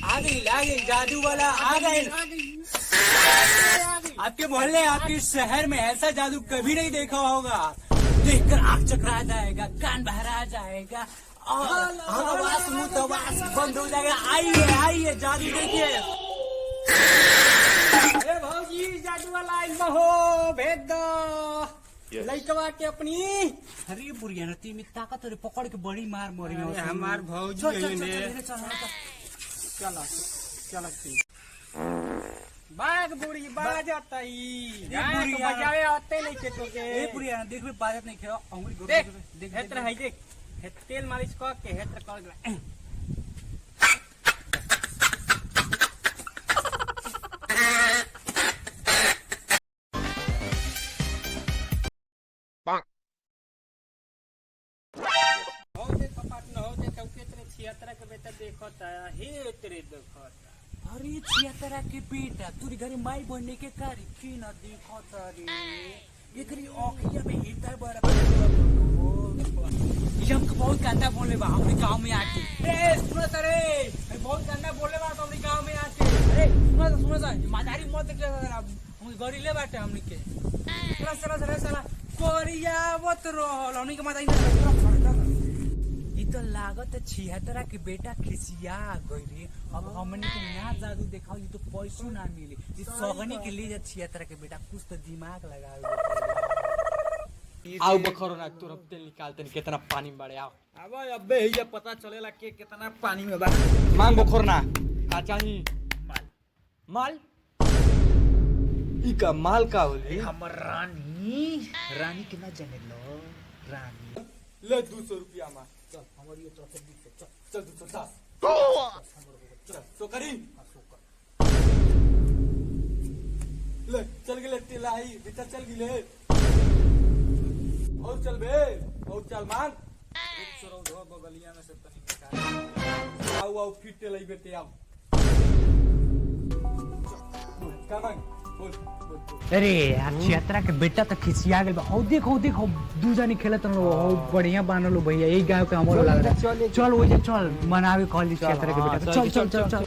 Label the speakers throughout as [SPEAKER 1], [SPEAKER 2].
[SPEAKER 1] आ गई जादू वाला आ गई। आपके मोहल्ले आपके शहर में ऐसा जादू कभी नहीं देखा होगा। देखकर आँख चकरा जाएगा, कान बहरा जाएगा और आवाज मुंह आवाज बंद हो जाएगा। आइए आइए जादू देखिए। भाजी जादू वाला हो भेज दो लइकवा के अपनी। अरे बुढ़िया नती में ताकत और पकड़ के बड़ी मार मोरी हमार भौजी चलो बाग बुढ़ी बाज जाता ही बजावे आते नहीं के तो के ए बुढ़िया देख में बाजत नहीं खेओ अंगुली गोड़ देख हेत्र है देख तेल मालिश क के हेत्र कर अरे छियातरा के बेटा तुरी घरे माई बनने के कारी की न देखत रे एकरी औखिया में हिता बड़ा हमको बहुत गंदा बोले बा हमरे गांव में आके। ए सुनो सरे बहुत गंदा बोले बा हमरे गांव में आके। अरे सुनो सा मादारी मत के हम गरीले बाटे हमनी के चला कोरिया मत रोल हमनी के मादारी तो लागत छिहत्तरा के बेटा खिसिया गई रे। अब हमने के यहाँ जादू देखा तो पैसों ना मिले इस सगनी के लिए छिहत्तरा के बेटा कुछ तो दिमाग लगा।
[SPEAKER 2] आओ बखरो ना तू अब तेल निकालते नहीं कितना पानी में बड़े आओ
[SPEAKER 1] अब अबे ये पता चलेला के कितना पानी में बा।
[SPEAKER 2] मांग बखोर ना का चाहिए माल ई का माल का होले
[SPEAKER 1] हमर रानी के ना जाने लो रानी
[SPEAKER 2] ले 200 रुपया में
[SPEAKER 1] चल हमारी ये तरफ से चल 210
[SPEAKER 2] चल सो करी ले चल गेले तिलाई भीतर चल गेले और चल बे और चल मांग
[SPEAKER 1] एक सरो धो बगलिया में से तनी निकाल
[SPEAKER 2] आओ फिर तेलाई बेटे आओ का मांग
[SPEAKER 1] अरे यार छिहत्तरा के बेटा तो खिसिया गए। हो देखो दू जानी खेलत रहो बढ़िया बानलो भैया यही गाँव के हमरो लग रहा है। चल वो चल मनावे कॉलेज छिहत्तरा के बेटा चल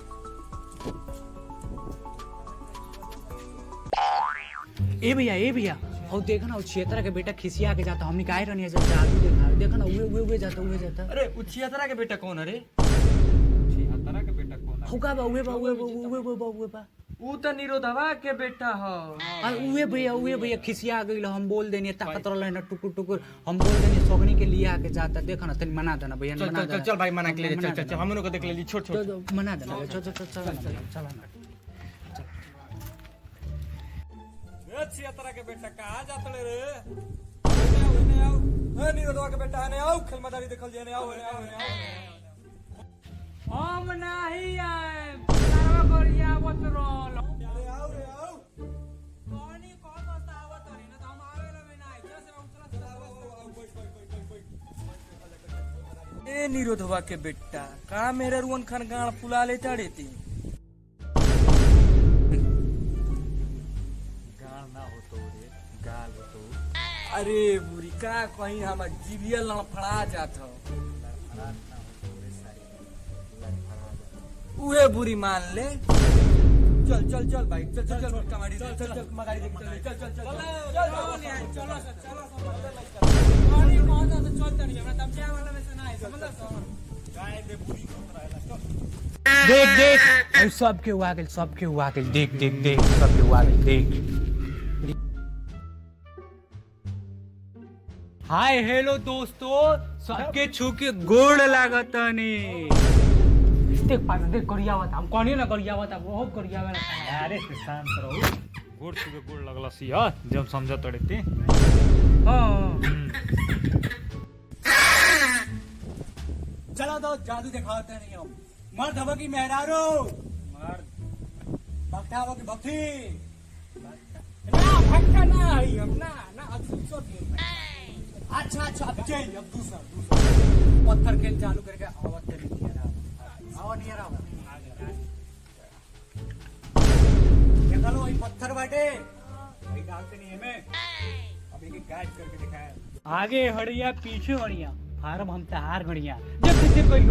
[SPEAKER 1] ए भैया हो देखो ना छिहत्तरा के बेटा खिसिया के जाता हमने काहे रहनी जादू देखा ना उए जाता।
[SPEAKER 2] अरे छिहत्तरा के बेटा कौन है रे छिहत्तरा के बेटा कौन है
[SPEAKER 1] होगा बा
[SPEAKER 2] ऊ तो निरोधवा के बेटा ह
[SPEAKER 1] उहे भैया खिसिया गई हम बोल देनी ताकत रहल ना टुकुर हम बोल देनी सगनी के लिए आके जाता देखा ना तनी मना देना भैया मना देना।
[SPEAKER 2] चल भाई मना के ले चल हमनो को देख ले छोट
[SPEAKER 1] मना देना चल
[SPEAKER 2] छिहत्तरा के बेटा कहाँ जात रे आओ निरोधवा के बेटा ने आओ खेल मदारी देखल जे ने आओ
[SPEAKER 1] हम नहीं आए सारा गरिया मत रोल
[SPEAKER 2] अरे आओ
[SPEAKER 1] पानी कौन बतावत रे ना हम आवेला में नहीं चल
[SPEAKER 2] ए निरोधवा के बेटा का मेरे रुवन खान गाड़ फुला ले ताड़ेती
[SPEAKER 1] गाल ना हो तो रे गाल हो तो
[SPEAKER 2] अरे बुरी का कहीं हम जीविया लड़फड़ा जात हो उहे बुरी मान ले चल भाई चल कमाड़ी चल मगाड़ी देख चल
[SPEAKER 1] पानी कौन सा चल तनी हमरा तमचा वाला में से नहीं समझ गाय दे पूरी देख और सबके हुआ गेल देख सबके हुआ गेल देख। हाय हेलो दोस्तों सबके छू के गोड़ लागतनी देख गरियावत हम कहनी ना गरियावत बहुत गरियावत
[SPEAKER 3] अरे शांत रहो गोड़ छुके गोड़ लगला सी ह जब समझ तड़ते
[SPEAKER 1] चलो तो जादू दिखाते नहीं हम मर्द हवा की मेहरारो भक्ता हवा की भक्ति ना भक्ता ना है हम ना अच्छा अब चाहिए अब दूसरा पत्थर खेल चालू करके आवाज नहीं आ रहा देखा लो वही पत्थर बाटे वही डालते नहीं हमें अभी की गाइड करके दिखाया आगे हड़िया पीछे हड़िया फार्म हम तहार गड़िया जब कोई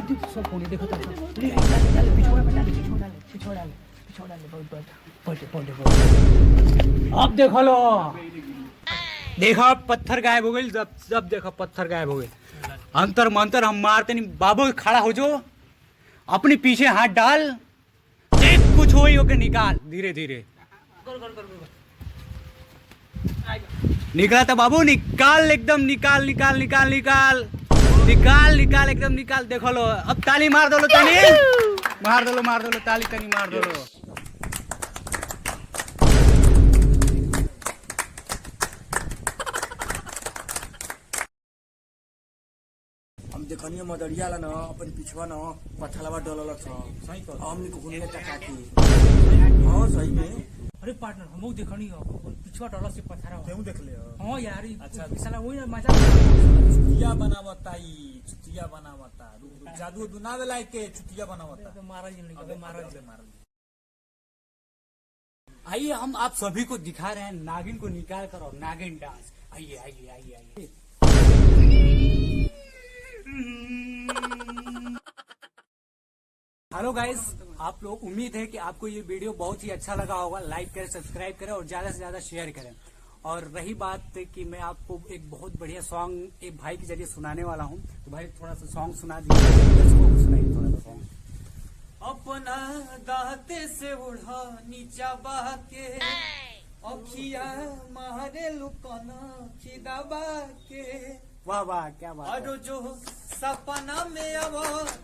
[SPEAKER 1] सब फोन देखो तो ले डाल पिछोड़ा में डाल पिछोड़ा ले बहुत अब देखो लो देखो पत्थर गायब हो गई जब देखो पत्थर गायब हो गए अंतर मंतर हम मारते नहीं बाबू खड़ा हो जो अपने पीछे हाथ डाल देख कुछ हो ही होके निकाल धीरे धीरे निकला था बाबू निकाल एकदम निकाल एकदम निकाल देखो लो अब ताली मार दो लो ताली मार दो लो ताली तनी मार दो लो
[SPEAKER 2] हम देखनिए मदरिया ला न अपन पिछवा न पथलवा डलल छ सही कर हमनी को हुने टका की हां सही में
[SPEAKER 1] अरे पार्टनर हमहु देखनी हो पिछवा डॉलर से पथरा
[SPEAKER 2] केहू देख ले
[SPEAKER 1] हां यार
[SPEAKER 2] अच्छा
[SPEAKER 1] साला वही ना मजा
[SPEAKER 2] चुतिया बनावता जादू दुनावे लायक के चुतिया बनावता
[SPEAKER 1] महाराज आइए हम आप सभी को दिखा रहे हैं नागिन को निकाल कर और नागिन डांस आइए हेलो गाइस आप लोग उम्मीद है कि आपको ये वीडियो बहुत ही अच्छा लगा होगा लाइक करें सब्सक्राइब करें और ज्यादा से ज्यादा शेयर करें और रही बात कि मैं आपको एक बहुत बढ़िया सॉन्ग एक भाई के जरिए सुनाने वाला हूँ तो भाई थोड़ा सा सॉन्ग सुना दीजिए सुनाइए थोड़ा सा सॉन्ग अपना दाते से उड़ा नीचा बहा के अखिया मारे लुकना खिदाबा के वाह वाह क्या बात और जो सपना में अब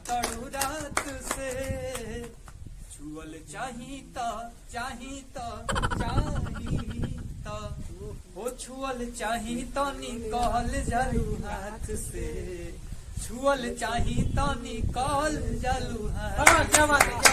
[SPEAKER 1] तड़ू रात से छुअल चाहिता वो छुअल चाहिता निकाल जालू हाथ से छुअल चाहिता निकाल जालू हाथ क्या बात है